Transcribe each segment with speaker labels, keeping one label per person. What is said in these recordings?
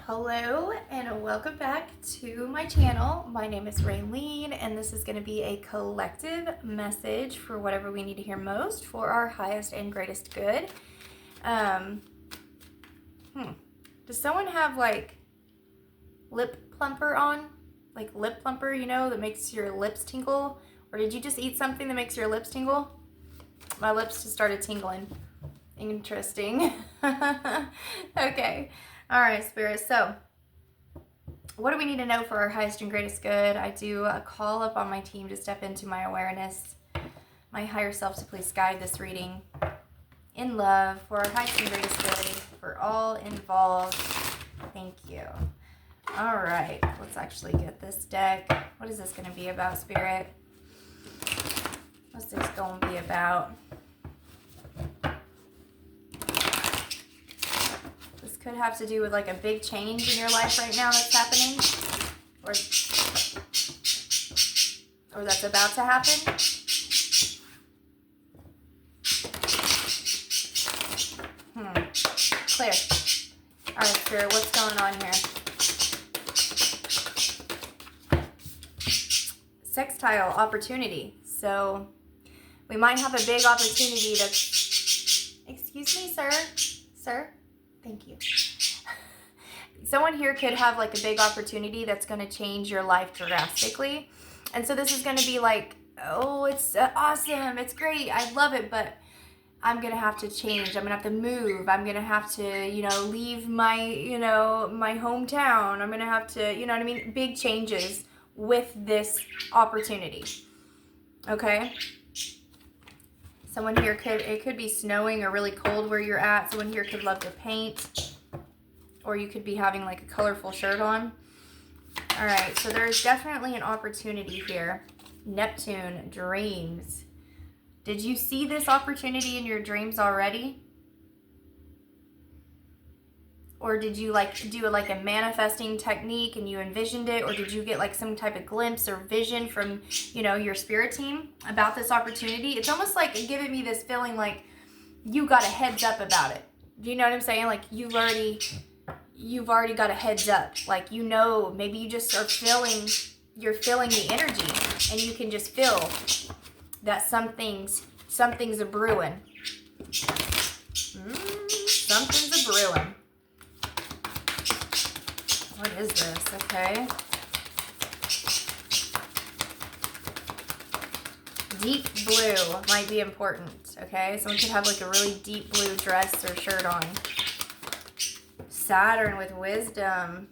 Speaker 1: Hello and welcome back to my channel. My name is Raylene and this is going to be a collective message for whatever we need to hear most for our highest and greatest good. Does someone have like lip plumper on? Like lip plumper, you know, that makes your lips tingle? Or did you just eat something that makes your lips tingle? My lips just started tingling. Interesting. Okay. All right, Spirit. So what do we need to know for our highest and greatest good? I do a call up on my team to step into my awareness, my higher self to please guide this reading in love for our highest and greatest good for all involved. Thank you. All right, let's actually get this deck. What is this going to be about, Spirit? What's this going to be about? Could have to do with like a big change in your life right now that's happening, or that's about to happen. Clear. All right, Spirit, what's going on here? Sextile opportunity. So we might have a big opportunity that's, excuse me, sir. Sir? Thank you. Someone here could have like a big opportunity that's going to change your life drastically. And so this is going to be like, oh, it's awesome. It's great. I love it. But I'm going to have to change. I'm going to have to move. I'm going to have to, leave my, my hometown. I'm going to have to, you know what I mean? Big changes with this opportunity. Okay? Someone here it could be snowing or really cold where you're at. Someone here could love to paint. Or you could be having like a colorful shirt on. All right, so there's definitely an opportunity here. Neptune, dreams. Did you see this opportunity in your dreams already? Or did you like do like a manifesting technique and you envisioned it? Or did you get like some type of glimpse or vision from, your spirit team about this opportunity? It's almost like giving me this feeling like you got a heads up about it. Do you know what I'm saying? Like you've already got a heads up. Like, maybe you just are you're feeling the energy and you can just feel that something's a brewing. Something's a brewing. What is this? Okay. Deep blue might be important. Okay. Someone could have like a really deep blue dress or shirt on. Saturn with wisdom.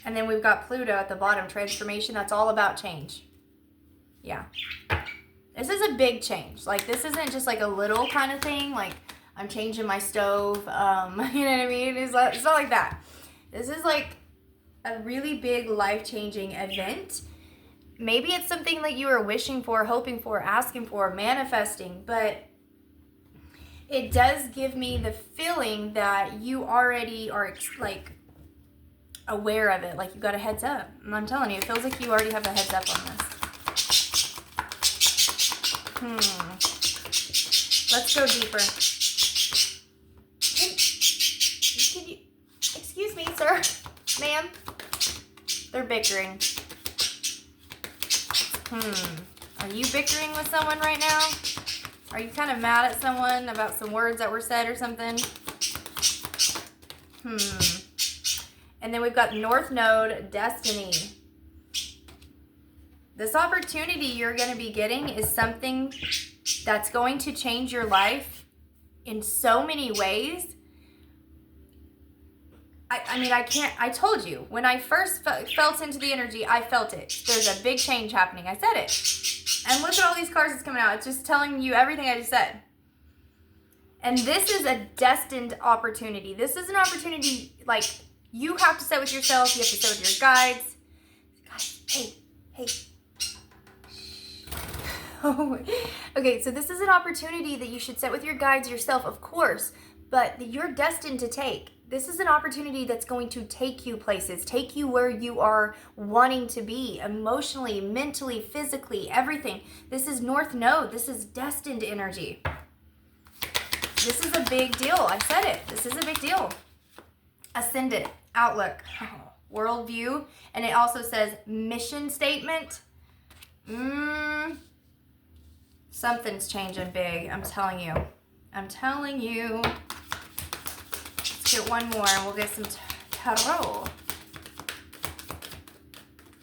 Speaker 1: And then we've got Pluto at the bottom, transformation. That's all about change. Yeah. This is a big change. Like, this isn't just like a little kind of thing. Like, I'm changing my stove. You know what I mean? It's not like that. This is like a really big life-changing event. Maybe it's something that you were wishing for, hoping for, asking for, manifesting, but it does give me the feeling that you already are like aware of it, like you got a heads up. And I'm telling you, it feels like you already have a heads up on this. Let's go deeper. Can you, excuse me, sir, ma'am? They're bickering. Are you bickering with someone right now? Are you kind of mad at someone about some words that were said or something? And then we've got North Node, destiny. This opportunity you're going to be getting is something that's going to change your life in so many ways. I told you, when I first felt into the energy, I felt it. There's a big change happening. I said it. And look at all these cards that's coming out. It's just telling you everything I just said. And this is a destined opportunity. This is an opportunity, like, you have to sit with yourself. You have to sit with your guides. Guys, hey. Okay, so this is an opportunity that you should sit with your guides yourself, of course. But you're destined to take. This is an opportunity that's going to take you places, take you where you are wanting to be emotionally, mentally, physically, everything. This is North Node. This is destined energy. This is a big deal. I said it. This is a big deal. Ascendant, outlook, worldview, and it also says mission statement. Something's changing big. I'm telling you. I'm telling you. Let's get one more and we'll get some tarot.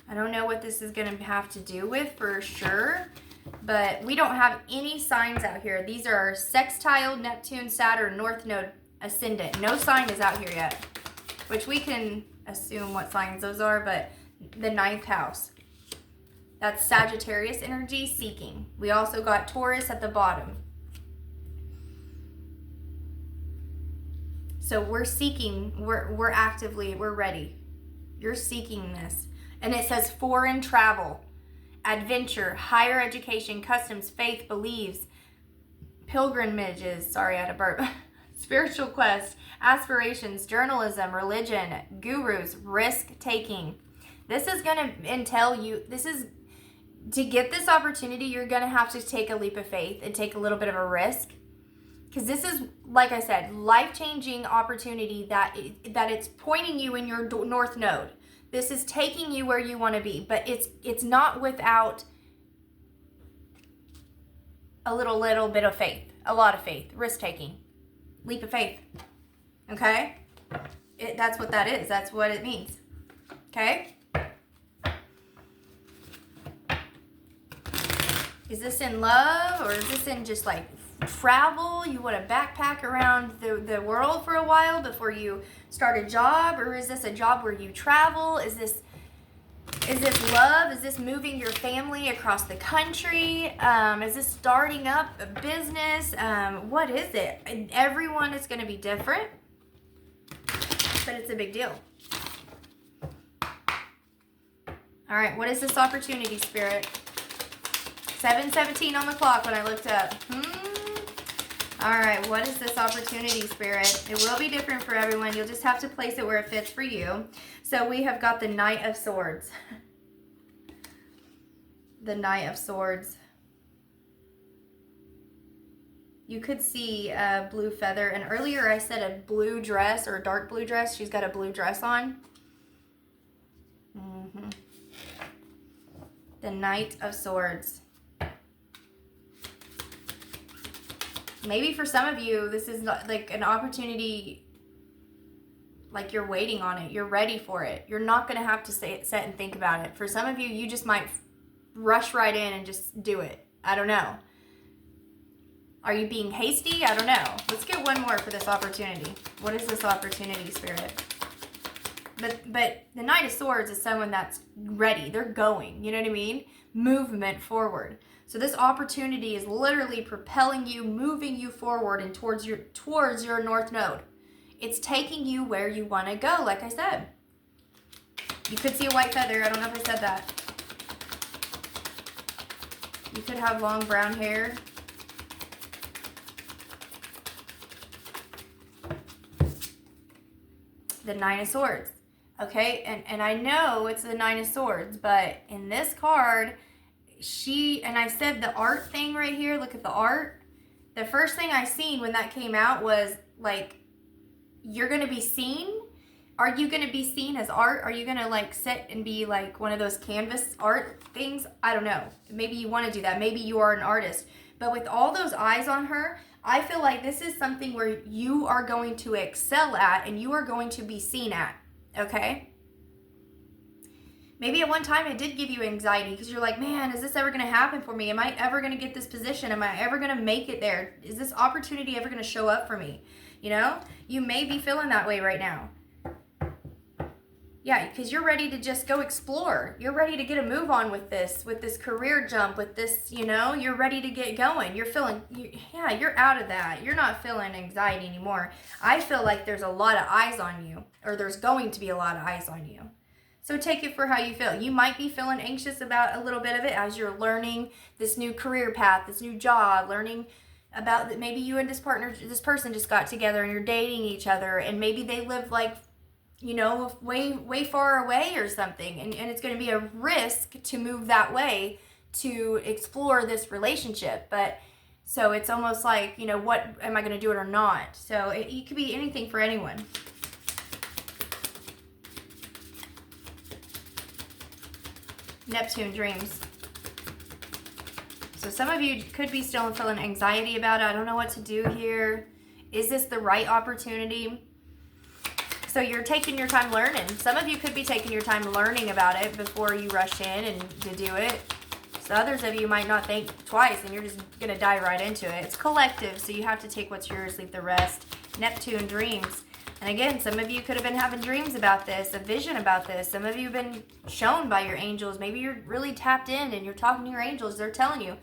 Speaker 1: I don't know what this is going to have to do with for sure, but we don't have any signs out here. These are sextile, Neptune, Saturn, North Node, Ascendant. No sign is out here yet, which we can assume what signs those are, but the 9th house. That's Sagittarius energy, seeking. We also got Taurus at the bottom. So we're seeking, we're actively, we're ready. You're seeking this. And it says foreign travel, adventure, higher education, customs, faith, beliefs, pilgrimages, sorry, I had a burp, spiritual quest, aspirations, journalism, religion, gurus, risk-taking. This is going to entail you, to get this opportunity, you're going to have to take a leap of faith and take a little bit of a risk. Because this is, like I said, life-changing opportunity that it's pointing you in your North Node. This is taking you where you want to be, but it's not without a little bit of faith, a lot of faith, risk-taking, leap of faith. Okay? That's what that is. That's what it means. Okay? Is this in love, or is this in just like travel? You want to backpack around the world for a while before you start a job, or is this a job where you travel? Is this love? Is this moving your family across the country? Is this starting up a business? What is it? And everyone is going to be different, but it's a big deal. All right, what is this opportunity, Spirit? 7:17 on the clock when I looked up. All right, what is this opportunity, Spirit? It will be different for everyone. You'll just have to place it where it fits for you. So we have got the Knight of Swords. The Knight of Swords. You could see a blue feather. And earlier I said a blue dress or a dark blue dress. She's got a blue dress on. The Knight of Swords. Maybe for some of you, this is not like an opportunity, like you're waiting on it. You're ready for it. You're not going to have to sit and think about it. For some of you, you just might rush right in and just do it. I don't know. Are you being hasty? I don't know. Let's get one more for this opportunity. What is this opportunity, Spirit? But the Knight of Swords is someone that's ready. They're going. You know what I mean? Movement forward. So this opportunity is literally propelling you, moving you forward and towards your North Node. It's taking you where you want to go, like I said. You could see a white feather. I don't know if I said that. You could have long brown hair. The Nine of Swords. Okay, and I know it's the Nine of Swords, but in this card, and I said the art thing right here, look at the art. The first thing I seen when that came out was like, you're going to be seen. Are you going to be seen as art? Are you going to like sit and be like one of those canvas art things? I don't know. Maybe you want to do that. Maybe you are an artist. But with all those eyes on her, I feel like this is something where you are going to excel at and you are going to be seen at. Okay? Maybe at one time it did give you anxiety because you're like, man, is this ever going to happen for me? Am I ever going to get this position? Am I ever going to make it there? Is this opportunity ever going to show up for me? You know, you may be feeling that way right now. Yeah, because you're ready to just go explore. You're ready to get a move on with this career jump, with this, you know, you're ready to get going. You're feeling, you're out of that. You're not feeling anxiety anymore. I feel like there's a lot of eyes on you, or there's going to be a lot of eyes on you. So take it for how you feel. You might be feeling anxious about a little bit of it as you're learning this new career path, this new job, learning, about that maybe you and this person just got together and you're dating each other, and maybe they live like, you know, way far away or something, and it's going to be a risk to move that way to explore this relationship. But so it's almost like, you know, what am I going to do it or not? So it could be anything for anyone. Neptune dreams. So some of you could be still feeling anxiety about it. I don't know what to do here. Is this the right opportunity? So you're taking your time learning. Some of you could be taking your time learning about it before you rush in and to do it. So others of you might not think twice and you're just going to dive right into it. It's collective, so you have to take what's yours, leave the rest. Neptune dreams. And again, some of you could have been having dreams about this, a vision about this. Some of you have been shown by your angels. Maybe you're really tapped in and you're talking to your angels. They're telling you,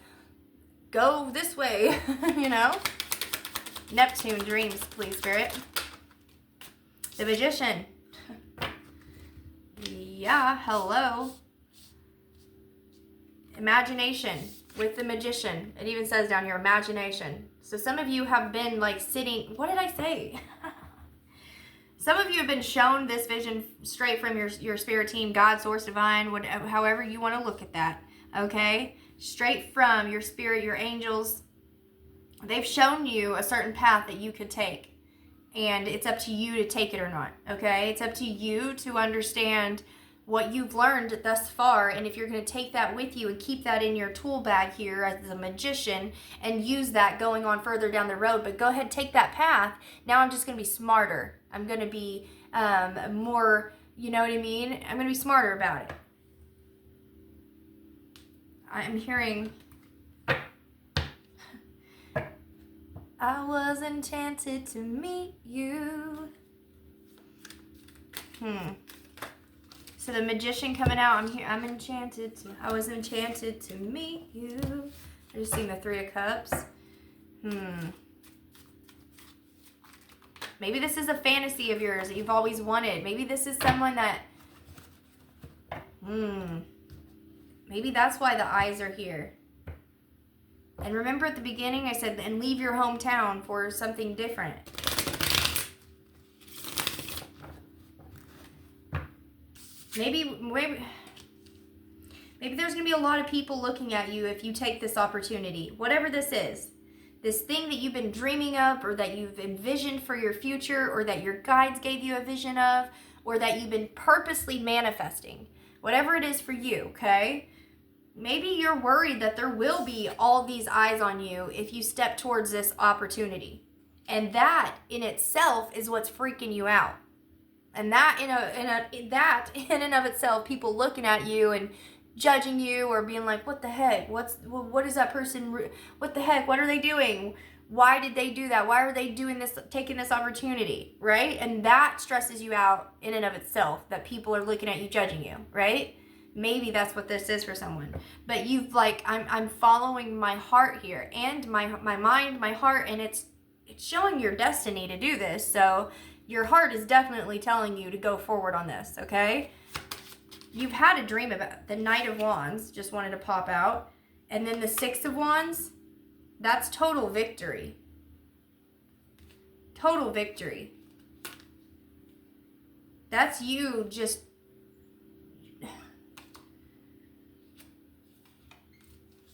Speaker 1: go this way, you know? Neptune dreams, please, Spirit. The Magician. Yeah, hello. Imagination with the Magician. It even says down here, imagination. So some of you have been like sitting, what did I say? Some of you have been shown this vision straight from your spirit team, God, source, divine, whatever, however you want to look at that, okay? Straight from your spirit, your angels. They've shown you a certain path that you could take, and it's up to you to take it or not, okay? It's up to you to understand what you've learned thus far, and if you're going to take that with you and keep that in your tool bag here as a magician and use that going on further down the road. But go ahead, take that path. Now I'm just going to be smarter. I'm going to be more, you know what I mean? I'm going to be smarter about it. I'm hearing, I was enchanted to meet you. So the Magician coming out, I'm here. I was enchanted to meet you. I just seen the Three of Cups. Maybe this is a fantasy of yours that you've always wanted. Maybe this is someone that, maybe that's why the eyes are here. And remember at the beginning I said, and leave your hometown for something different. Maybe there's going to be a lot of people looking at you if you take this opportunity. Whatever this is. This thing that you've been dreaming of, or that you've envisioned for your future, or that your guides gave you a vision of, or that you've been purposely manifesting. Whatever it is for you, okay? Maybe you're worried that there will be all these eyes on you if you step towards this opportunity. And that in itself is what's freaking you out. And that in and of itself, people looking at you and judging you or being like, what the heck? What is that person? What the heck? What are they doing? Why did they do that? Why are they doing this, taking this opportunity, right? And that stresses you out in and of itself, that people are looking at you, judging you, right? Maybe that's what this is for someone. But you've like, I'm following my heart here, and my mind, my heart, and it's showing your destiny to do this. So your heart is definitely telling you to go forward on this, okay? You've had a dream about the Knight of Wands, just wanted to pop out. And then the Six of Wands, that's total victory. Total victory. That's you just...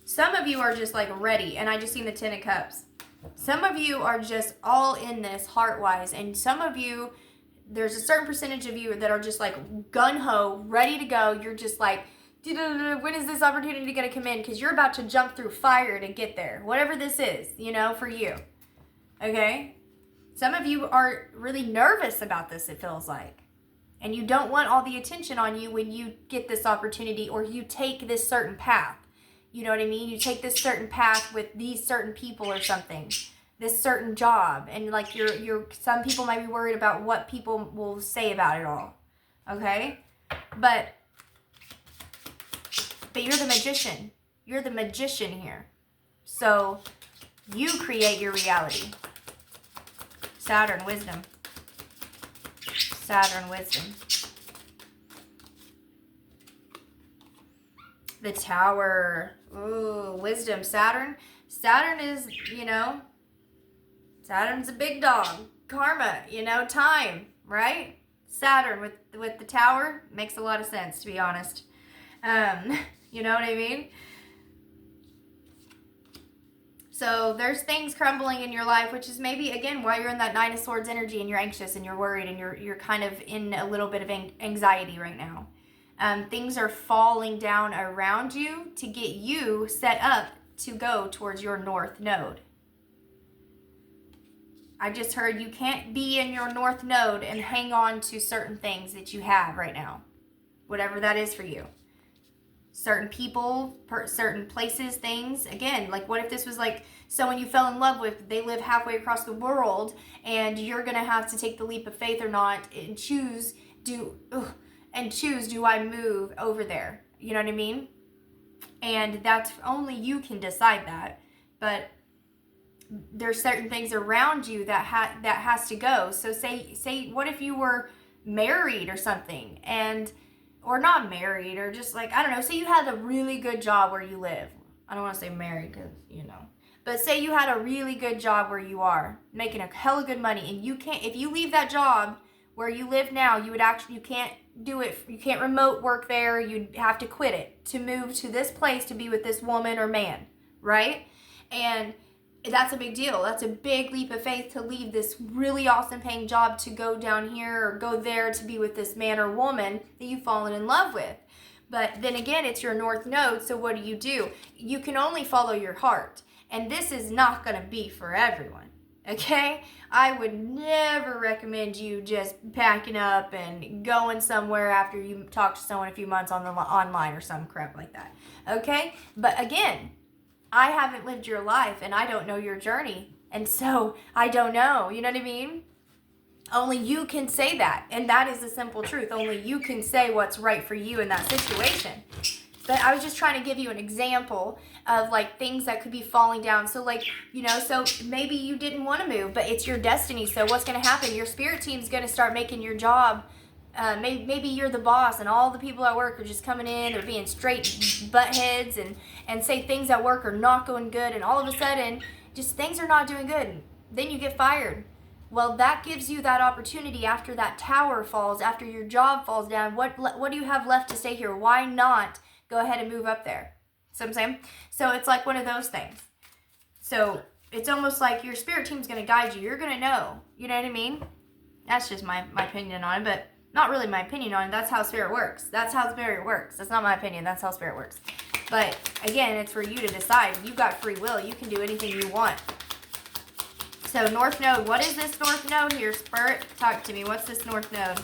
Speaker 1: Some of you are just like ready, and I just seen the Ten of Cups. Some of you are just all in this heart-wise, and some of you, there's a certain percentage of you that are just like gung-ho, ready to go. You're just like, when is this opportunity going to come in? Because you're about to jump through fire to get there. Whatever this is, you know, for you. Okay? Some of you are really nervous about this, it feels like. And you don't want all the attention on you when you get this opportunity, or you take this certain path. You know what I mean? You take this certain path with these certain people or something, this certain job, and like you're some people might be worried about what people will say about it all. Okay? But you're the magician. You're the magician here. So you create your reality. Saturn, wisdom. Saturn, wisdom. The Tower. Ooh, wisdom. Saturn. Saturn is, Saturn's a big dog. Karma, time, right? Saturn with the tower makes a lot of sense, to be honest. You know what I mean? So there's things crumbling in your life, which is maybe, again, why you're in that Nine of Swords energy and you're anxious and you're worried and you're kind of in a little bit of anxiety right now. Things are falling down around you to get you set up to go towards your North Node. I just heard you can't be in your North Node and hang on to certain things that you have right now. Whatever that is for you. Certain people, certain places, things. Again, like what if this was like someone you fell in love with, they live halfway across the world, and you're going to have to take the leap of faith or not and choose, do I move over there? You know what I mean? And that's only you can decide that. But there's certain things around you that has to go. So say what if you were married or something, or not married, or just like, I don't know, say you had a really good job where you live. I don't want to say married because, but say you had a really good job where you are making a hella good money, and if you leave that job where you live now, you can't do it. You can't remote work there. You'd have to quit it to move to this place to be with this woman or man, right? And that's a big deal. That's a big leap of faith to leave this really awesome paying job to go down here or go there to be with this man or woman that you've fallen in love with. But then again, it's your North Node, so what do? You can only follow your heart. And this is not going to be for everyone, okay? I would never recommend you just packing up and going somewhere after you talk to someone a few months online or some crap like that, okay? But again, I haven't lived your life, and I don't know your journey. And so I don't know. You know what I mean? Only you can say that. And that is the simple truth. Only you can say what's right for you in that situation. But I was just trying to give you an example of like things that could be falling down. So like, so maybe you didn't want to move, but it's your destiny. So what's going to happen? Your spirit team is going to start making your job. Maybe you're the boss and all the people at work are just coming in, they're being straight butt heads and say things at work are not going good, and all of a sudden just things are not doing good. Then you get fired. Well, that gives you that opportunity after that tower falls, after your job falls down. What do you have left to stay here? Why not go ahead and move up there? See what I'm saying? So it's like one of those things. So it's almost like your spirit team's going to guide you. You're going to know. You know what I mean? That's just my opinion on it, but not really my opinion on it. That's how spirit works. That's how spirit works. That's not my opinion. That's how spirit works. But again, it's for you to decide. You've got free will. You can do anything you want. So North Node. What is this North Node here, Spirit? Talk to me. What's this North Node?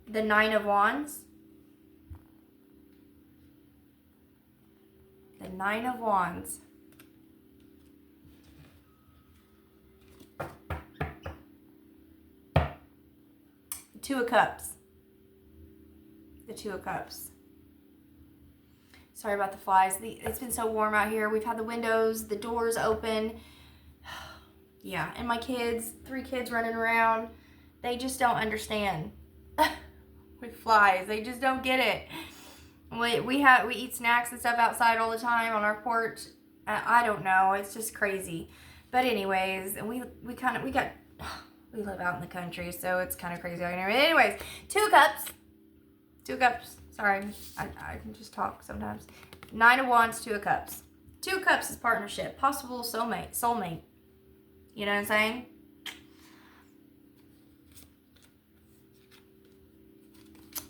Speaker 1: The Nine of Wands. The Nine of Wands. Two of Cups. The Two of Cups. Sorry about the flies. It's been so warm out here. We've had the windows, the doors open. Yeah, and my kids, 3 kids running around. They just don't understand with flies. They just don't get it. We eat snacks and stuff outside all the time on our porch. I don't know. It's just crazy. But anyways, and we live out in the country, so it's kind of crazy. Anyways, 2 cups. 2 cups. Sorry, I can just talk sometimes. 9 of Wands, 2 of Cups. 2 cups is partnership. Possible soulmate. You know what I'm saying?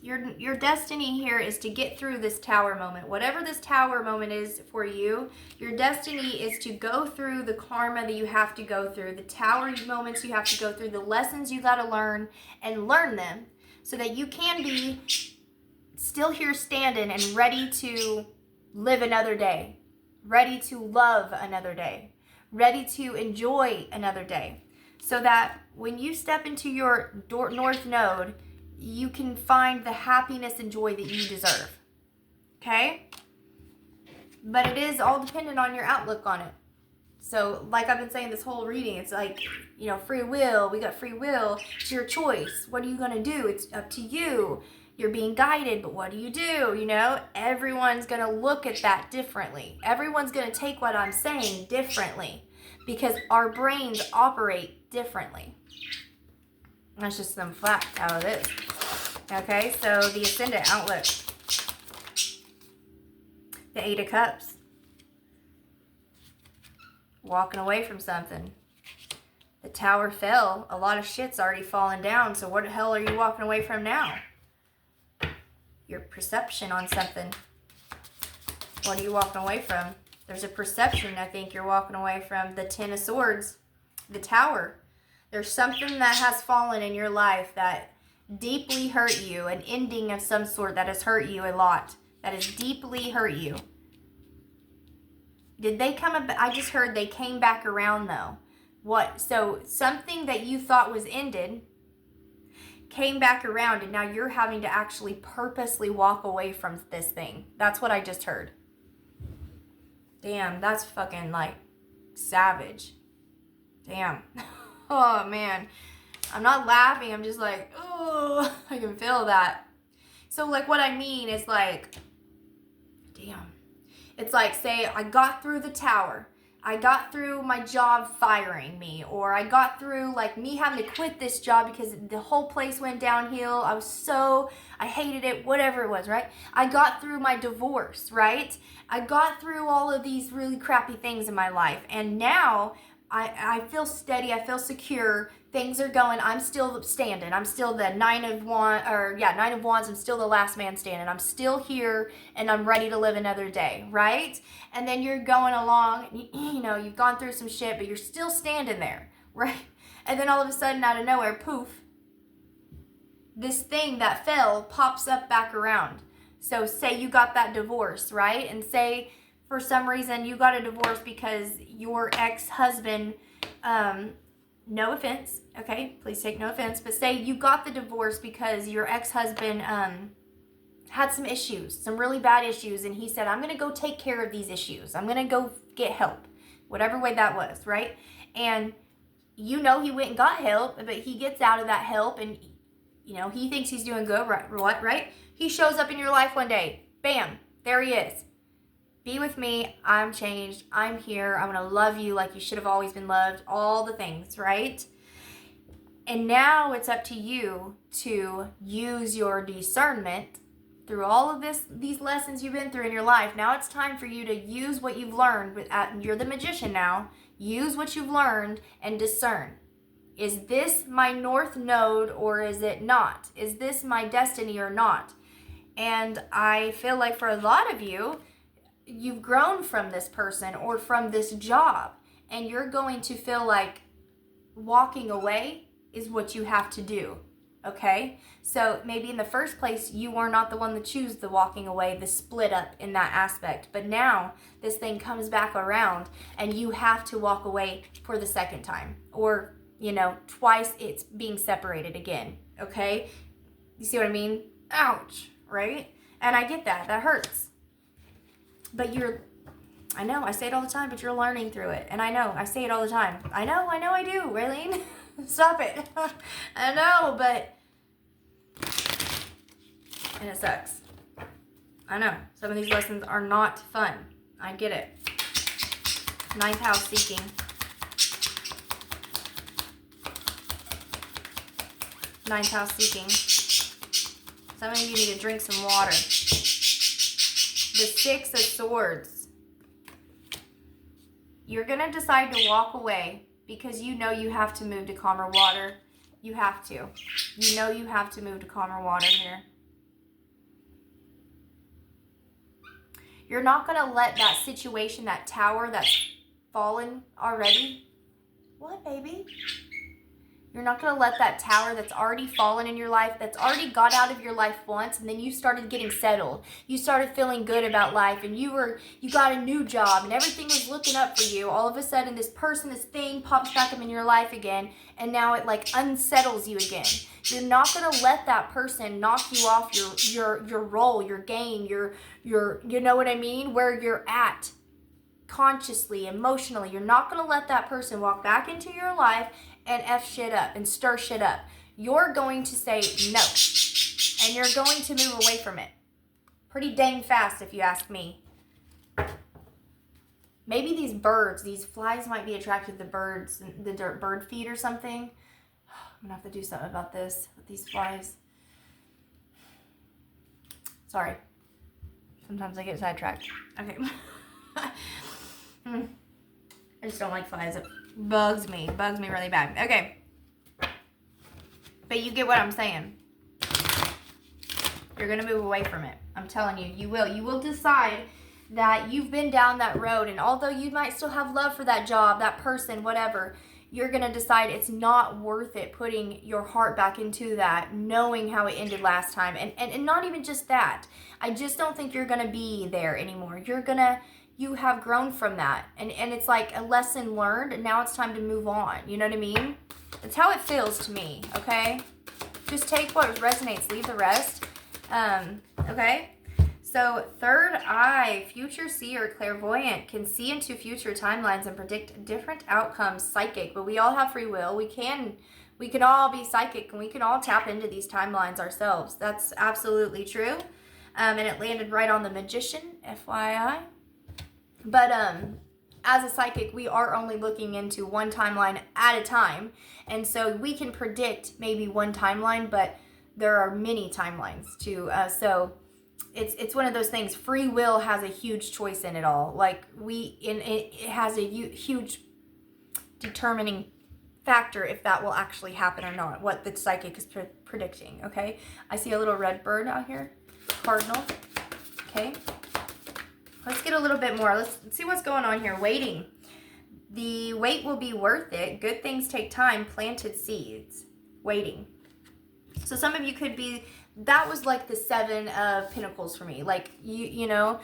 Speaker 1: Your destiny here is to get through this tower moment. Whatever this tower moment is for you, your destiny is to go through the karma that you have to go through, the tower moments you have to go through, the lessons you got to learn, and learn them so that you can be still here standing and ready to live another day, ready to love another day, ready to enjoy another day, so that when you step into your North Node, you can find the happiness and joy that you deserve. Okay? But it is all dependent on your outlook on it. So like I've been saying this whole reading, it's like, you know, free will. We got free will. It's your choice. What are you going to do? It's up to you. You're being guided, but what do? You know, everyone's going to look at that differently. Everyone's going to take what I'm saying differently because our brains operate differently. That's just some fact how it is. Okay, so the Ascendant outlook. The Eight of Cups. Walking away from something. The Tower fell. A lot of shit's already fallen down, so what the hell are you walking away from now? Your perception on something. What are you walking away from? There's a perception I think you're walking away from. The Ten of Swords. The Tower. There's something that has fallen in your life that deeply hurt you. An ending of some sort that has hurt you a lot. That has deeply hurt you. Did they come up? I just heard they came back around though. What? So something that you thought was ended came back around and now you're having to actually purposely walk away from this thing. That's what I just heard. Damn, that's fucking like savage. Damn. Oh man. I'm not laughing. I'm just like, oh, I can feel that. So like what I mean is like, damn. It's like, say I got through the Tower. I got through my job firing me, or I got through like me having to quit this job because the whole place went downhill. I hated it, whatever it was, right? I got through my divorce, right? I got through all of these really crappy things in my life. And now I feel steady. I feel secure. Things are going. I'm still standing. I'm still the Nine of Wands. I'm still the last man standing. I'm still here and I'm ready to live another day, right? And then you're going along, you know, you've gone through some shit, but you're still standing there, right? And then all of a sudden, out of nowhere, poof, this thing that fell pops up back around. So say you got that divorce, right? And say for some reason you got a divorce because your ex-husband, no offense, okay? Please take no offense. But say you got the divorce because your ex-husband had some issues, some really bad issues. And he said, I'm going to go take care of these issues. I'm going to go get help. Whatever way that was, right? And you know he went and got help, but he gets out of that help and, you know, he thinks he's doing good, right? He shows up in your life one day. Bam, there he is. Be with me. I'm changed. I'm here. I'm going to love you like you should have always been loved. All the things, right? And now it's up to you to use your discernment through all of these lessons you've been through in your life. Now it's time for you to use what you've learned. You're the magician now. Use what you've learned and discern. Is this my north node or is it not? Is this my destiny or not? And I feel like for a lot of you, you've grown from this person or from this job, and you're going to feel like walking away is what you have to do. Okay? So maybe in the first place, you are not the one to choose the walking away, the split up in that aspect. But now this thing comes back around and you have to walk away for the second time, or, you know, twice it's being separated again. Okay? You see what I mean? Ouch, right? And I get that. That hurts. But I know, I say it all the time, but you're learning through it. And I know, I say it all the time. I know I do, Raylene. Stop it. I know, but, and it sucks. I know, some of these lessons are not fun. I get it. Ninth house seeking. Ninth house seeking. Some of you need to drink some water. The Six of Swords. You're going to decide to walk away because you know you have to move to calmer water. You have to. You know you have to move to calmer water here. You're not going to let that situation, that tower that's fallen already. What, baby? You're not going to let that tower that's already fallen in your life, that's already got out of your life once, and then you started getting settled. You started feeling good about life, and you got a new job, and everything was looking up for you. All of a sudden, this person, this thing pops back up in your life again, and now it like unsettles you again. You're not going to let that person knock you off your role, your game, your you know what I mean, where you're at consciously, emotionally, you're not going to let that person walk back into your life and F shit up and stir shit up. You're going to say no. And you're going to move away from it. Pretty dang fast, if you ask me. Maybe these birds, these flies might be attracted to the birds, the bird feed or something. I'm going to have to do something about this with these flies. Sorry. Sometimes I get sidetracked. Okay. I just don't like flies. It bugs me really bad. Okay. But you get what I'm saying. You're going to move away from it. I'm telling you, you will. You will decide that you've been down that road, and although you might still have love for that job, that person, whatever, you're going to decide it's not worth it putting your heart back into that, knowing how it ended last time. And not even just that. I just don't think you're going to be there anymore. You have grown from that. And it's like a lesson learned, and now it's time to move on. You know what I mean? It's how it feels to me, okay? Just take what resonates, leave the rest. Okay? So, third eye, future seer, clairvoyant, can see into future timelines and predict different outcomes. Psychic, but we all have free will. We can all be psychic, and we can all tap into these timelines ourselves. That's absolutely true. And it landed right on the magician, FYI. But as a psychic, we are only looking into one timeline at a time, and so we can predict maybe one timeline, but there are many timelines too. So it's one of those things. Free will has a huge choice in it all. Like it has a huge determining factor if that will actually happen or not. What the psychic is predicting. Okay, I see a little red bird out here, cardinal. Okay, let's get a little bit more. Let's see what's going on here. Waiting. The wait will be worth it. Good things take time. Planted seeds. Waiting. So some of you could be, that was like the 7 of Pentacles for me. Like, you're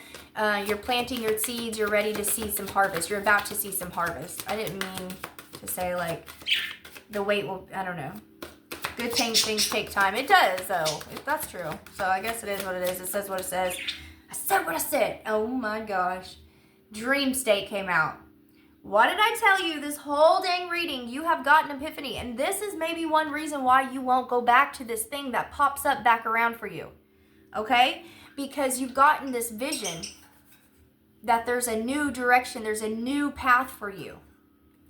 Speaker 1: planting your seeds, you're ready to see some harvest. You're about to see some harvest. I didn't mean to say like the wait will, I don't know. Good things take time. It does though. That's true. So I guess it is what it is. It says what it says. I said what I said. Oh my gosh. Dream state came out. What did I tell you this whole dang reading? You have gotten epiphany. And this is maybe one reason why you won't go back to this thing that pops up back around for you. Okay? Because you've gotten this vision that there's a new direction. There's a new path for you.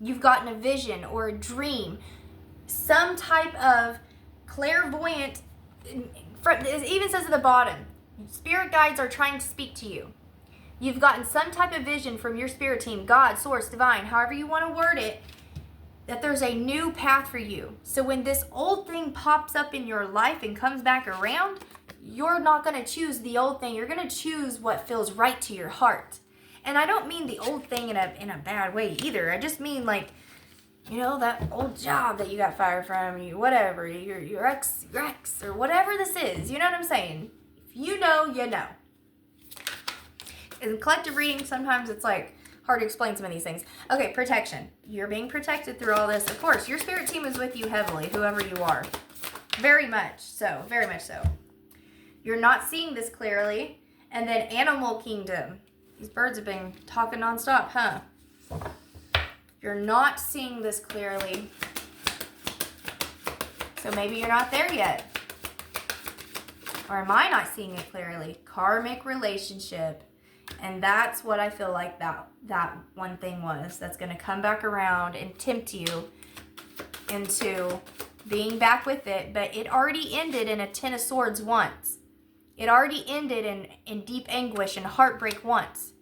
Speaker 1: You've gotten a vision or a dream. Some type of clairvoyant. It even says at the bottom. Spirit guides are trying to speak to you. You've gotten some type of vision from your spirit team, God, source, divine, however you want to word it, that there's a new path for you. So when this old thing pops up in your life and comes back around, you're not going to choose the old thing. You're going to choose what feels right to your heart. And I don't mean the old thing in a bad way either. I just mean like, that old job that you got fired from, whatever, your ex, or whatever this is. You know what I'm saying? If you know, you know. In collective reading, sometimes it's like hard to explain some of these things. Okay, protection. You're being protected through all this. Of course, your spirit team is with you heavily, whoever you are. Very much so. Very much so. You're not seeing this clearly. And then animal kingdom. These birds have been talking nonstop, huh? You're not seeing this clearly. So maybe you're not there yet. Or am I not seeing it clearly? Karmic relationship. And that's what I feel like that one thing was. That's going to come back around and tempt you into being back with it. But it already ended in a 10 of Swords once. It already ended in deep anguish and heartbreak once.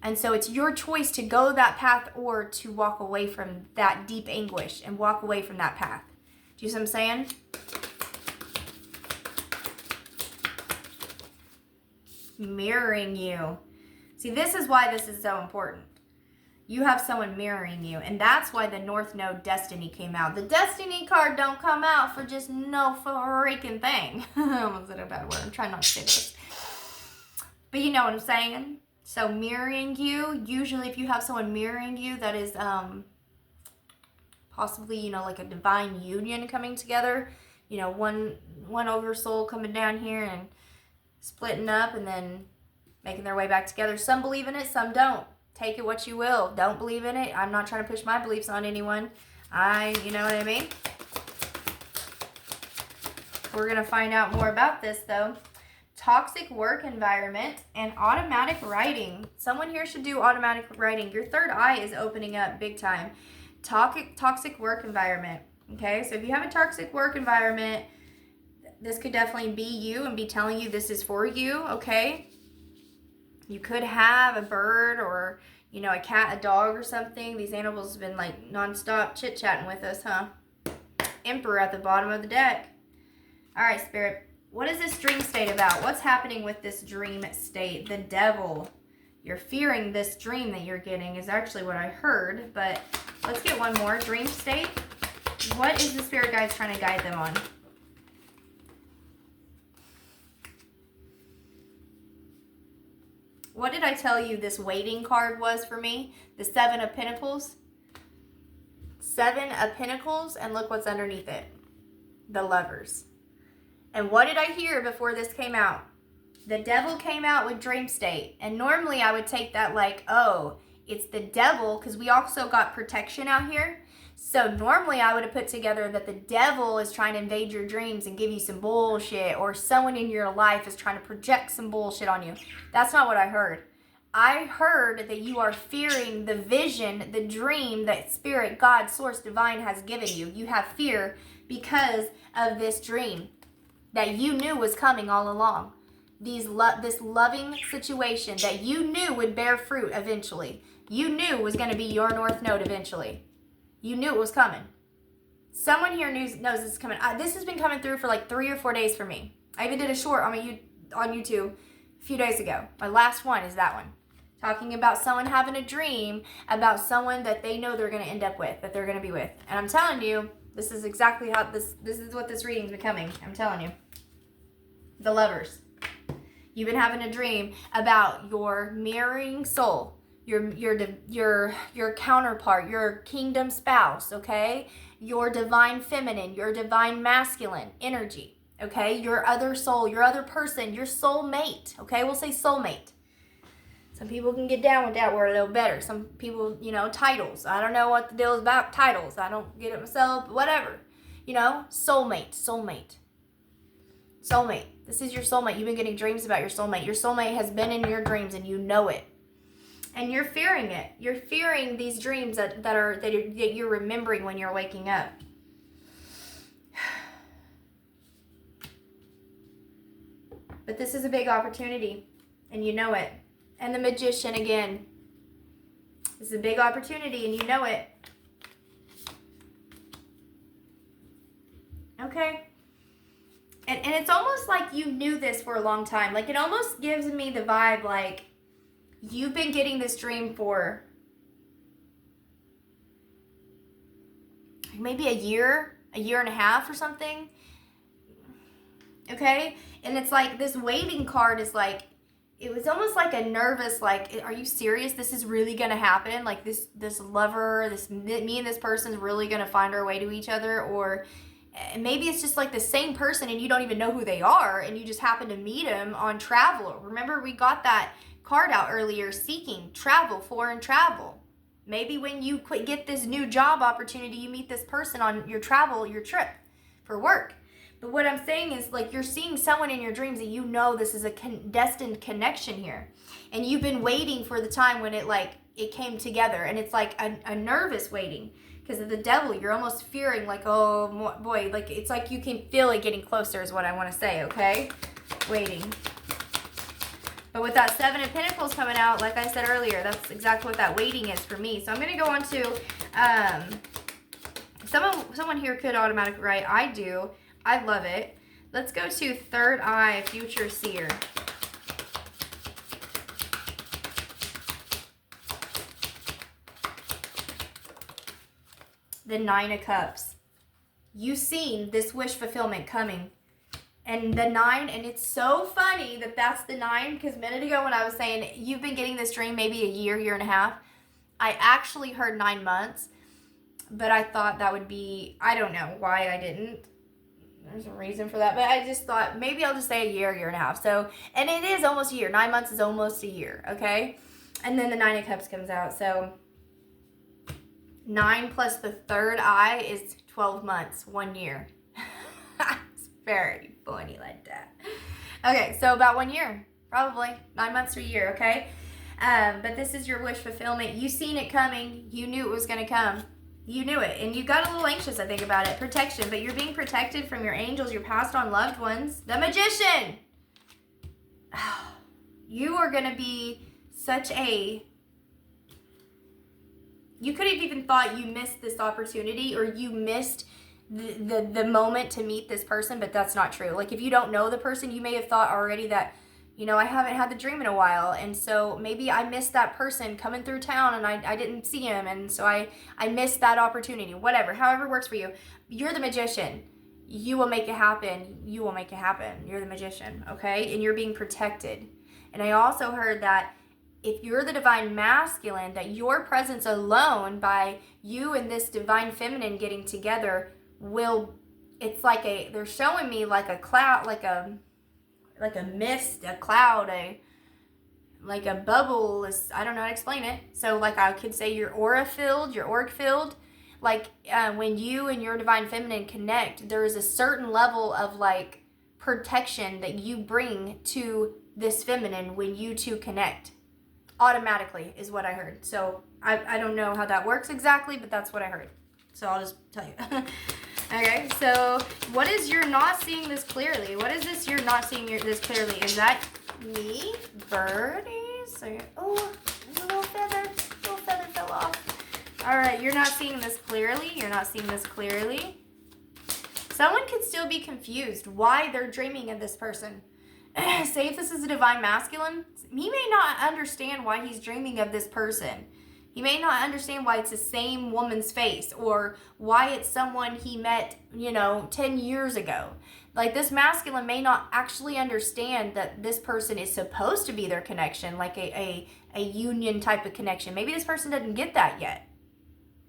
Speaker 1: And so it's your choice to go that path or to walk away from that deep anguish and walk away from that path. Do you see what I'm saying? Mirroring you. See, this is why this is so important. You have someone mirroring you, and that's why the North Node Destiny came out. The Destiny card don't come out for just no freaking thing. I almost said a bad word. I'm trying not to say this. But you know what I'm saying? So mirroring you, usually if you have someone mirroring you, that is possibly, like a divine union coming together. One oversoul coming down here and splitting up, and then making their way back together. Some believe in it, some don't. Take it what you will. Don't believe in it. I'm not trying to push my beliefs on anyone. You know what I mean? We're going to find out more about this, though. Toxic work environment and automatic writing. Someone here should do automatic writing. Your third eye is opening up big time. Toxic work environment. Okay, so if you have a toxic work environment, this could definitely be you and be telling you this is for you, okay? You could have a bird or, you know, a cat, a dog or something. These animals have been like nonstop chit-chatting with us, huh? Emperor at the bottom of the deck. All right, Spirit. What is this dream state about? What's happening with this dream state? The devil. You're fearing this dream that you're getting is actually what I heard. But let's get one more. Dream state. What is the spirit guides trying to guide them on? What did I tell you this waiting card was for me? The Seven of Pentacles. Seven of Pentacles, and look what's underneath it. The Lovers. And what did I hear before this came out? The devil came out with dream state. And normally I would take that like, oh, it's the devil, because we also got protection out here. So normally I would have put together that the devil is trying to invade your dreams and give you some bullshit, or someone in your life is trying to project some bullshit on you. That's not what I heard. I heard that you are fearing the vision, the dream that Spirit, God, Source, Divine has given you. You have fear because of this dream that you knew was coming all along. This loving situation that you knew would bear fruit eventually. You knew was going to be your North Node eventually. You knew it was coming. Someone here knows this is coming. This has been coming through for like 3 or 4 days for me. I even did a short on YouTube a few days ago. My last one is that one. Talking about someone having a dream about someone that they know they're going to end up with, that they're going to be with. And I'm telling you, this is exactly how this is what this reading's becoming. I'm telling you. The Lovers. You've been having a dream about your mirroring soul. Your counterpart, your kingdom spouse, okay? Your divine feminine, your divine masculine energy, okay? Your other soul, your other person, your soul mate, okay? We'll say soulmate. Some people can get down with that word a little better. Some people, you know, titles. I don't know what the deal is about titles. I don't get it myself, but whatever. You know, soulmate. This is your soulmate. You've been getting dreams about your soulmate. Your soulmate has been in your dreams and you know it. And you're fearing it. You're fearing these dreams that you're remembering when you're waking up. But this is a big opportunity, and you know it. And the Magician again. This is a big opportunity, and you know it. Okay? And it's almost like you knew this for a long time. Like, it almost gives me the vibe like you've been getting this dream for maybe a year and a half or something. Okay? And it's like this waiting card is like, it was almost like a nervous, like, are you serious? This is really going to happen? Like this lover, me and this person's really going to find our way to each other? Or maybe it's just like the same person and you don't even know who they are and you just happen to meet them on travel. Remember we got that card out earlier, seeking travel, foreign travel. Maybe when you get this new job opportunity, you meet this person on your travel, your trip for work. But what I'm saying is, like, you're seeing someone in your dreams that you know this is a destined connection here. And you've been waiting for the time when it came together. And it's like a nervous waiting. Because of the devil, you're almost fearing like, oh boy, like it's like you can feel it getting closer is what I want to say, okay? Waiting. But with that Seven of Pentacles coming out, like I said earlier, that's exactly what that waiting is for me. So I'm going to go on to, someone here could automatically write, I do. I love it. Let's go to Third Eye, Future Seer. The Nine of Cups. You've seen this wish fulfillment coming. And the 9, and it's so funny that that's the 9, because a minute ago when I was saying you've been getting this dream maybe a year and a half, I actually heard 9 months, but I thought that would be, I don't know why I didn't. There's a reason for that, but I just thought maybe I'll just say a year and a half. So, and it is almost a year. 9 months is almost a year, okay? And then the Nine of Cups comes out. So 9 plus the third eye is 12 months, 1 year. It's very funny like that. Okay, so about 1 year, probably 9 months to a year, okay? But this is your wish fulfillment. You seen it coming. You knew it was going to come. You knew it. And you got a little anxious, I think, about it. Protection. But you're being protected from your angels, your passed on loved ones. The Magician. You are going to be such a... You could have even thought you missed this opportunity, or you missed the moment to meet this person, but that's not true. Like, if you don't know the person, you may have thought already that, you know, I haven't had the dream in a while, and so maybe I missed that person coming through town, and I didn't see him, and so I missed that opportunity. Whatever, however works for you. You're the Magician. You will make it happen. You will make it happen. You're the Magician, okay? And you're being protected. And I also heard that if you're the Divine Masculine, that your presence alone, by you and this Divine Feminine getting together, will, it's like a, they're showing me like a cloud, like a mist, a cloud, like a bubble. Is, I don't know how to explain it. So like I could say your aura filled, your auric field. Like when you and your Divine Feminine connect, there is a certain level of like protection that you bring to this feminine when you two connect. Automatically is what I heard. So I don't know how that works exactly, but that's what I heard. So I'll just tell you. Okay, so what is you're not seeing this clearly? What is this you're not seeing this clearly? Is that me? Birdies? Oh, a little feather fell off. All right, you're not seeing this clearly. You're not seeing this clearly. Someone could still be confused why they're dreaming of this person. Say if this is a Divine Masculine, he may not understand why he's dreaming of this person. He may not understand why it's the same woman's face, or why it's someone he met, 10 years ago. Like, this masculine may not actually understand that this person is supposed to be their connection, like a union type of connection. Maybe this person doesn't get that yet,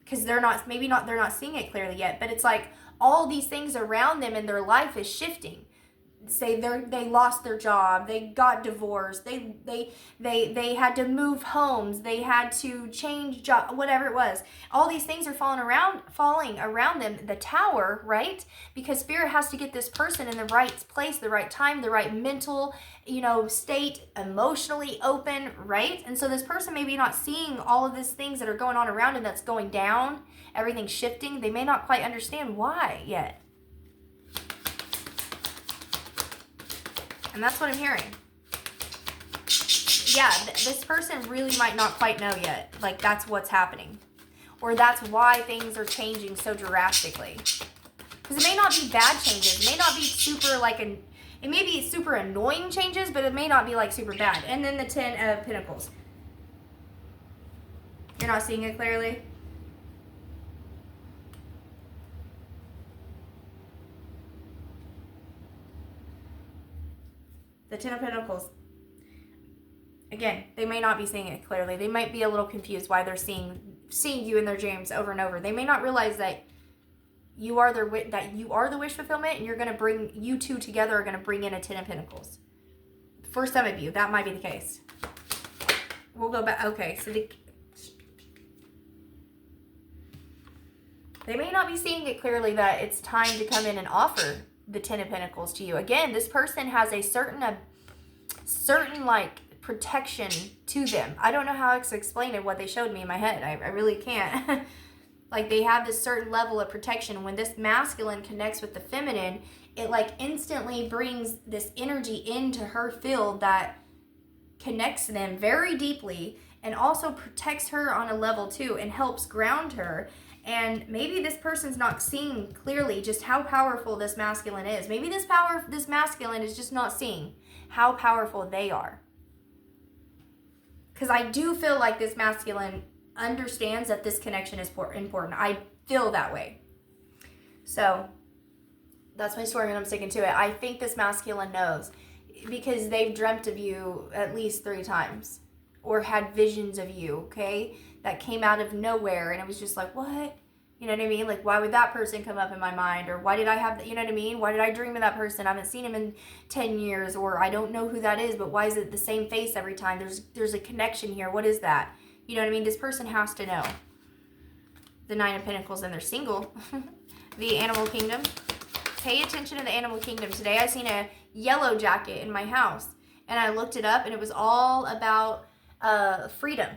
Speaker 1: because they're not seeing it clearly yet. But it's like all these things around them in their life is shifting. Say they lost their job, they got divorced, they had to move homes, they had to change job, whatever it was. All these things are falling around them, the tower, right? Because Spirit has to get this person in the right place, the right time, the right mental, state, emotionally open, right? And so this person may be not seeing all of these things that are going on around him that's going down, everything's shifting. They may not quite understand why yet. And that's what I'm hearing. Yeah, this person really might not quite know yet. Like, that's what's happening. Or that's why things are changing so drastically. Because it may not be bad changes. It may not be super, it may be super annoying changes, but it may not be, super bad. And then the 10 of Pentacles. You're not seeing it clearly? The 10 of Pentacles. Again, they may not be seeing it clearly. They might be a little confused why they're seeing you in their dreams over and over. They may not realize that you are the wish fulfillment, and you two together are going to bring in a 10 of Pentacles. For some of you, that might be the case. We'll go back. Okay, so they may not be seeing it clearly that it's time to come in and offer the 10 of Pentacles to you. Again, this person has a certain protection to them. I don't know how to explain it, what they showed me in my head. I really can't. Like, they have this certain level of protection. When this masculine connects with the feminine, it instantly brings this energy into her field that connects them very deeply, and also protects her on a level too, and helps ground her. And maybe this person's not seeing clearly just how powerful this masculine is. Maybe this masculine is just not seeing how powerful they are. Because I do feel like this masculine understands that this connection is important. I feel that way. So that's my story, and I'm sticking to it. I think this masculine knows, because they've dreamt of you at least 3 times, or had visions of you, okay, that came out of nowhere, and it was just like, what? You know what I mean? Like, why would that person come up in my mind? Or why did I have, you know what I mean? Why did I dream of that person? I haven't seen him in 10 years, or I don't know who that is, but why is it the same face every time? There's a connection here. What is that? You know what I mean? This person has to know. The Nine of Pentacles, and they're single. The Animal Kingdom. Pay attention to the Animal Kingdom. Today I seen a yellow jacket in my house, and I looked it up, and it was all about freedom.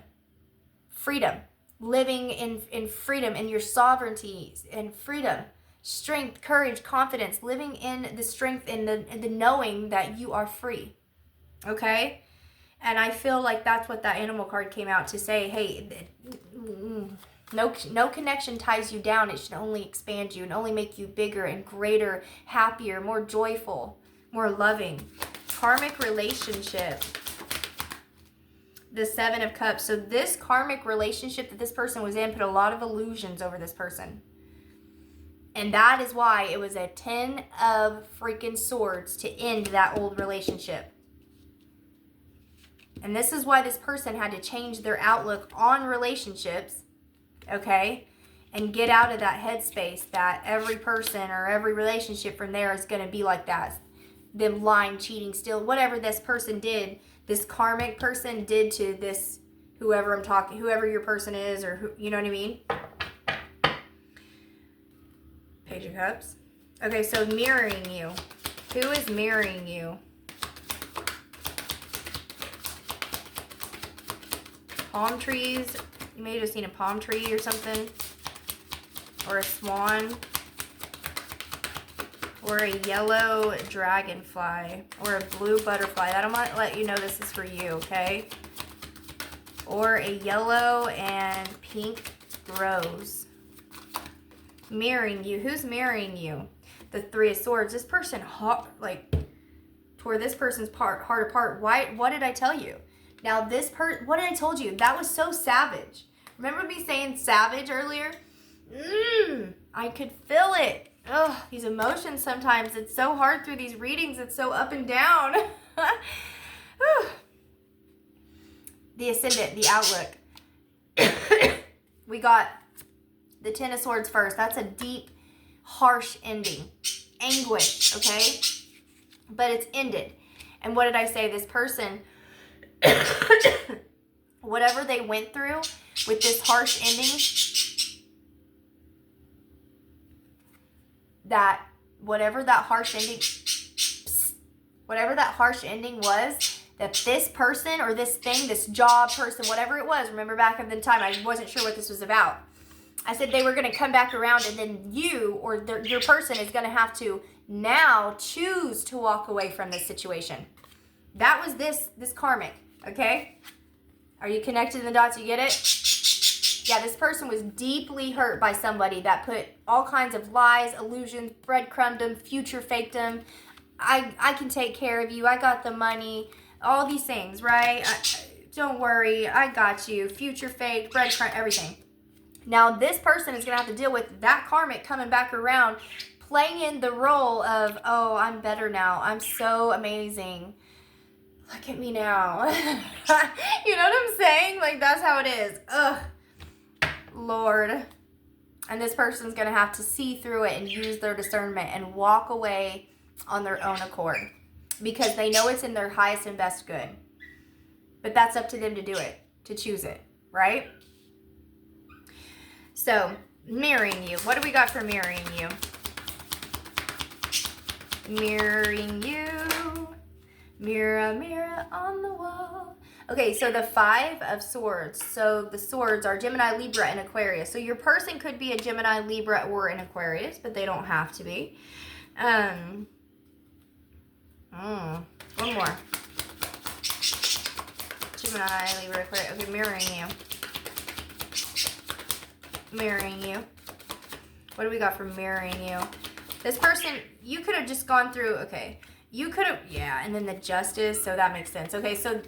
Speaker 1: Freedom. Living in freedom, in your sovereignty and freedom. Strength, courage, confidence. Living in the strength and the knowing that you are free. Okay? And I feel like that's what that animal card came out to say. Hey, no connection ties you down. It should only expand you and only make you bigger and greater, happier, more joyful, more loving. Karmic relationship. The Seven of Cups. So this karmic relationship that this person was in put a lot of illusions over this person. And that is why it was a 10 of freaking swords to end that old relationship. And this is why this person had to change their outlook on relationships, okay? And get out of that headspace that every person or every relationship from there is going to be like that. Them lying, cheating, stealing, whatever this person did, this karmic person did to this, whoever your person is, or who, you know what I mean? Page of Cups. Okay, so mirroring you. Who is mirroring you? Palm trees. You may have just seen a palm tree or something. Or a swan. Or a yellow dragonfly. Or a blue butterfly. That might let you know this is for you, okay? Or a yellow and pink rose. Mirroring you. Who's mirroring you? The Three of Swords. This person, like, tore this person's heart apart. Why? What did I tell you? Now what did I told you? That was so savage. Remember me saying savage earlier? I could feel it. Ugh, these emotions sometimes. It's so hard through these readings. It's so up and down. The Ascendant, the outlook. We got the Ten of Swords first. That's a deep, harsh ending. Anguish, okay? But it's ended. And what did I say? This person, whatever they went through with this harsh ending, that whatever that harsh ending was, that this person or this thing, this job, person, whatever it was, remember back at the time, I wasn't sure what this was about. I said they were going to come back around, and then you or your person is going to have to now choose to walk away from this situation. That was this karmic, okay? Are you connected in the dots? You get it? Yeah, this person was deeply hurt by somebody that put all kinds of lies, illusions, breadcrumbed them, future faked them. I can take care of you. I got the money. All these things, right? Don't worry. I got you. Future faked, breadcrumb, everything. Now, this person is going to have to deal with that karmic coming back around, playing the role of, oh, I'm better now. I'm so amazing. Look at me now. You know what I'm saying? Like, that's how it is. Ugh. Lord. And this person's going to have to see through it and use their discernment and walk away on their own accord. Because they know it's in their highest and best good. But that's up to them to do it. To choose it. Right? So, mirroring you. What do we got for mirroring you? Mirroring you. Mirror, mirror on the wall. Okay, so the Five of Swords. So the swords are Gemini, Libra, and Aquarius. So your person could be a Gemini, Libra, or an Aquarius, but they don't have to be. One more. Gemini, Libra, Aquarius. Okay, mirroring you. Mirroring you. What do we got for mirroring you? This person, you could have just gone through, okay. You could have, yeah, and then the Justice, so that makes sense. Okay, so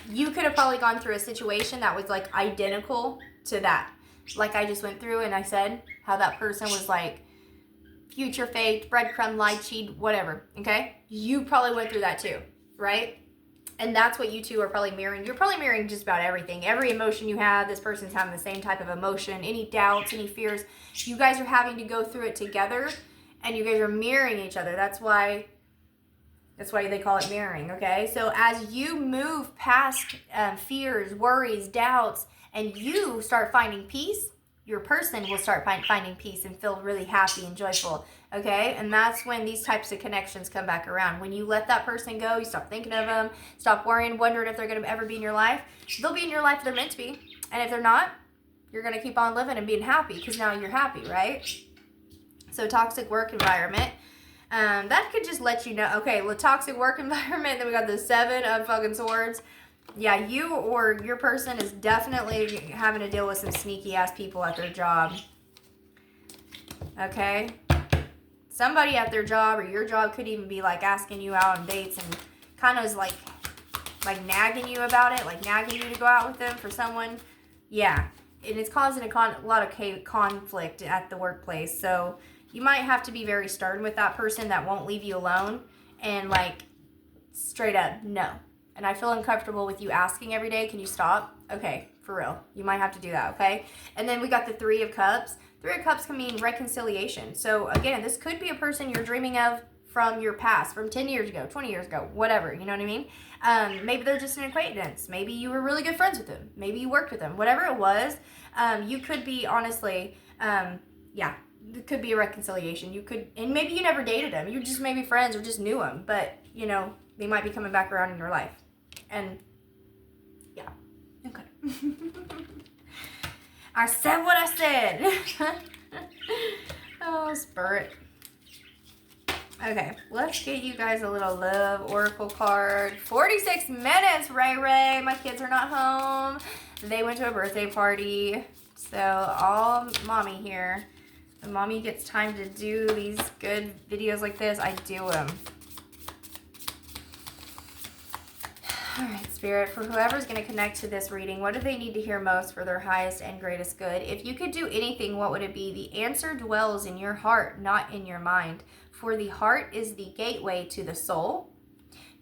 Speaker 1: you could have probably gone through a situation that was like identical to that. Like I just went through and I said how that person was like future faked, breadcrumb, lied, cheat, whatever, okay? You probably went through that too, right? And that's what you two are probably mirroring. You're probably mirroring just about everything. Every emotion you have, this person's having the same type of emotion. Any doubts, any fears, you guys are having to go through it together, and you guys are mirroring each other. That's why they call it mirroring, okay? So as you move past fears, worries, doubts, and you start finding peace, your person will start finding peace and feel really happy and joyful, okay? And that's when these types of connections come back around. When you let that person go, you stop thinking of them, stop worrying, wondering if they're going to ever be in your life. They'll be in your life if they're meant to be. And if they're not, you're going to keep on living and being happy because now you're happy, right? So toxic work environment. That could just let you know, okay, the toxic work environment, then we got the 7 of fucking swords. Yeah, you or your person is definitely having to deal with some sneaky ass people at their job. Okay? Somebody at their job or your job could even be like asking you out on dates and kind of is like nagging you about it, like nagging you to go out with them for someone. Yeah, and it's causing a lot of conflict at the workplace. So you might have to be very stern with that person that won't leave you alone and like straight up no. And I feel uncomfortable with you asking every day, can you stop? Okay, for real. You might have to do that, okay? And then we got the 3 of Cups. 3 of Cups can mean reconciliation. So again, this could be a person you're dreaming of from your past, from 10 years ago, 20 years ago, whatever, you know what I mean? Maybe they're just an acquaintance. Maybe you were really good friends with them. Maybe you worked with them. Whatever it was, you could be honestly, yeah, it could be a reconciliation. You could, and maybe you never dated them. You just maybe friends or just knew them, but you know, they might be coming back around in your life. And yeah, okay. I said what I said. Oh, Spirit. Okay, let's get you guys a little love oracle card. 46 minutes, Ray. My kids are not home. They went to a birthday party. So all mommy here. When mommy gets time to do these good videos like this, I do them. All right, Spirit, for whoever's going to connect to this reading, what do they need to hear most for their highest and greatest good? If you could do anything, what would it be? The answer dwells in your heart, not in your mind. For the heart is the gateway to the soul.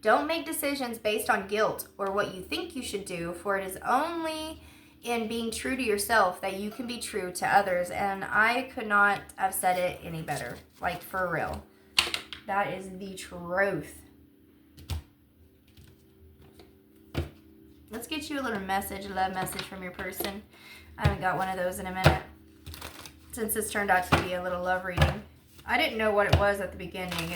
Speaker 1: Don't make decisions based on guilt or what you think you should do, for it is only in being true to yourself that you can be true to others. And I could not have said it any better. Like, for real. That is the truth. Let's get you a little message, a love message from your person. I haven't got one of those in a minute. Since this turned out to be a little love reading. I didn't know what it was at the beginning.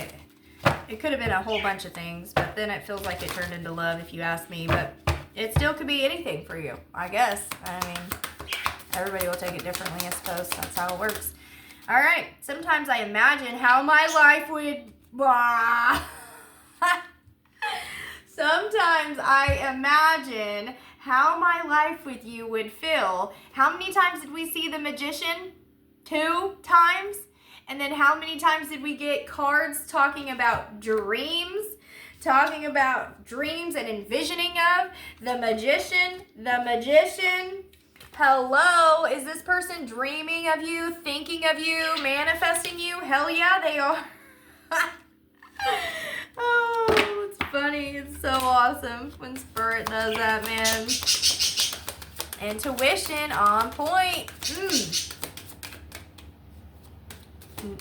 Speaker 1: It could have been a whole bunch of things, but then it feels like it turned into love if you ask me. But it still could be anything for you, I guess. I mean, everybody will take it differently, I suppose. That's how it works. All right. Sometimes I imagine how my life would... Sometimes I imagine how my life with you would feel. How many times did we see The Magician? 2 times? And then how many times did we get cards talking about dreams? Talking about dreams and envisioning of the magician. The magician. Hello? Is this person dreaming of you, thinking of you, manifesting you? Hell yeah, they are. Oh, it's funny. It's so awesome when Spirit does that, man. Intuition on point.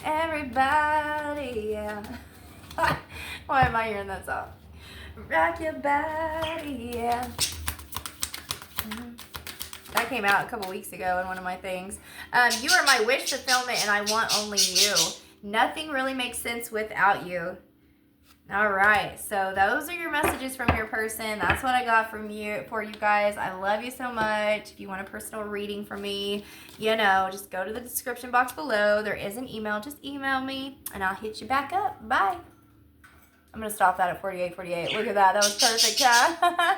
Speaker 1: Everybody, yeah. Why am I hearing that song? Rock your body, yeah. That came out a couple weeks ago in one of my things. You are my wish fulfillment, and I want only you. Nothing really makes sense without you. All right, so those are your messages from your person. That's what I got from you for you guys. I love you so much. If you want a personal reading from me, you know, just go to the description box below. There is an email. Just email me, and I'll hit you back up. Bye. I'm going to stop that at 48:48. Look at that. That was perfect, huh?